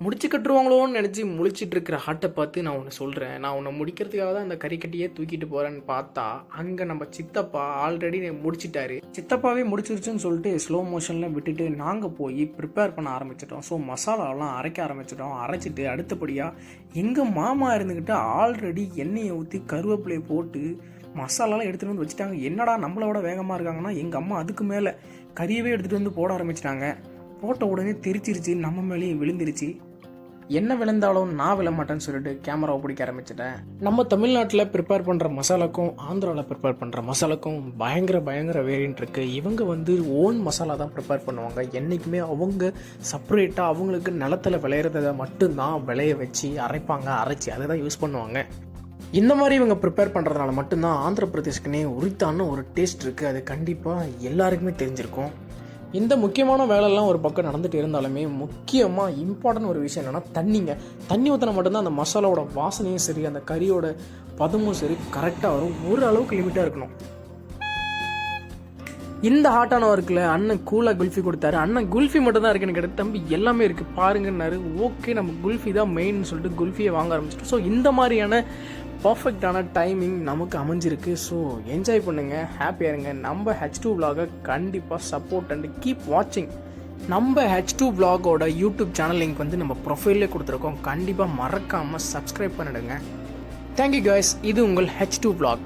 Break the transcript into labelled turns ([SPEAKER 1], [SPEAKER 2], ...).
[SPEAKER 1] முடிச்சு கட்டுருவாங்களோன்னு நினச்சி முழிச்சிட்டு இருக்கிற ஹார்ட்டை பார்த்து நான் ஒன்று சொல்கிறேன். நான் உன்னை முடிக்கிறதுக்காக தான் அந்த கறிக்கட்டியே தூக்கிட்டு போகிறேன்னு பார்த்தா அங்கே நம்ம சித்தப்பா ஆல்ரெடி முடிச்சிட்டாரு. சித்தப்பாவே முடிச்சிருச்சுன்னு சொல்லிட்டு ஸ்லோ மோஷனில் விட்டுட்டு நாங்கள் போய் ப்ரிப்பேர் பண்ண ஆரம்பிச்சிட்டோம். ஸோ மசாலாவெல்லாம் அரைக்க ஆரம்பிச்சிட்டோம். அரைச்சிட்டு அடுத்தபடியாக எங்கள் மாமா இருந்துக்கிட்டு ஆல்ரெடி எண்ணெயை ஊற்றி கருவேப்பிலையை போட்டு மசாலாலாம் எடுத்துகிட்டு வந்து வச்சுட்டாங்க. என்னடா நம்மளோட வேகமாக இருக்காங்கன்னா எங்கள் அம்மா அதுக்கு மேலே கறியவே எடுத்துகிட்டு வந்து போட ஆரம்பிச்சிட்டாங்க. போட்ட உடனே தெரிச்சிருச்சு, நம்ம மேலேயே விழுந்துருச்சு. என்ன விழுந்தாலும் நான் விழ மாட்டேன்னு சொல்லிட்டு கேமராவை பிடிக்க ஆரம்பிச்சிட்டேன். நம்ம தமிழ்நாட்டில் ப்ரிப்பேர் பண்ணுற மசாலாக்கும் ஆந்திராவில் ப்ரிப்பேர் பண்ணுற மசாலாக்கும் பயங்கர வேரியன்ட் இருக்குது. இவங்க ஓன் மசாலா தான் ப்ரிப்பேர் பண்ணுவாங்க. என்றைக்குமே அவங்க செப்பரேட்டாக அவங்களுக்கு நிலத்தில் விளையிறத மட்டும்தான் விளைய வச்சு அரைப்பாங்க. அரைச்சி அதை தான் யூஸ் பண்ணுவாங்க. இந்த மாதிரி இவங்க ப்ரிப்பேர் பண்ணுறதுனால மட்டும்தான் ஆந்திர பிரதேஷ்க்குனே உரித்தான ஒரு டேஸ்ட் இருக்குது. அது கண்டிப்பாக எல்லாருக்குமே தெரிஞ்சிருக்கும். இந்த முக்கியமான வேலைலாம் ஒரு பக்கம் நடந்துகிட்டு இருந்தாலுமே முக்கியமாக இம்பார்ட்டன்ட் ஒரு விஷயம் என்னென்னா தண்ணி ஊற்றினா மட்டும்தான் அந்த மசாலாவோட வாசனையும் சரி, அந்த கறியோட பதமும் சரி கரெக்டாக வரும். ஒரு அளவுக்கு லிமிட்டாக இருக்கணும். இந்த ஹாட்டான ஒர்க்கில் அண்ணன் கூலாக குல்ஃபி கொடுத்தாரு. அண்ணன் குல்ஃபி மட்டும் தான் இருக்குன்னு கேட்டு தம்பி எல்லாமே இருக்குது பாருங்கன்னாரு. ஓகே, நம்ம குல்ஃபி தான் மெயின்னு சொல்லிட்டு குல்ஃபியை வாங்க ஆரம்பிச்சிட்டோம். ஸோ இந்த மாதிரியான பர்ஃபெக்டான டைமிங் நமக்கு அமைஞ்சிருக்கு. ஸோ என்ஜாய் பண்ணுங்கள், ஹாப்பியாக இருங்க. நம்ம H2 vlog கண்டிப்பாக சப்போர்ட் அண்ட் கீப் வாட்சிங். நம்ம H2 vlogோட யூடியூப் சேனல் லிங்க் நம்ம ப்ரொஃபைல்லே கொடுத்துருக்கோம். கண்டிப்பாக மறக்காமல் சப்ஸ்கிரைப் பண்ணிடுங்க. Thank you guys. இது உங்கள் H2 vlog.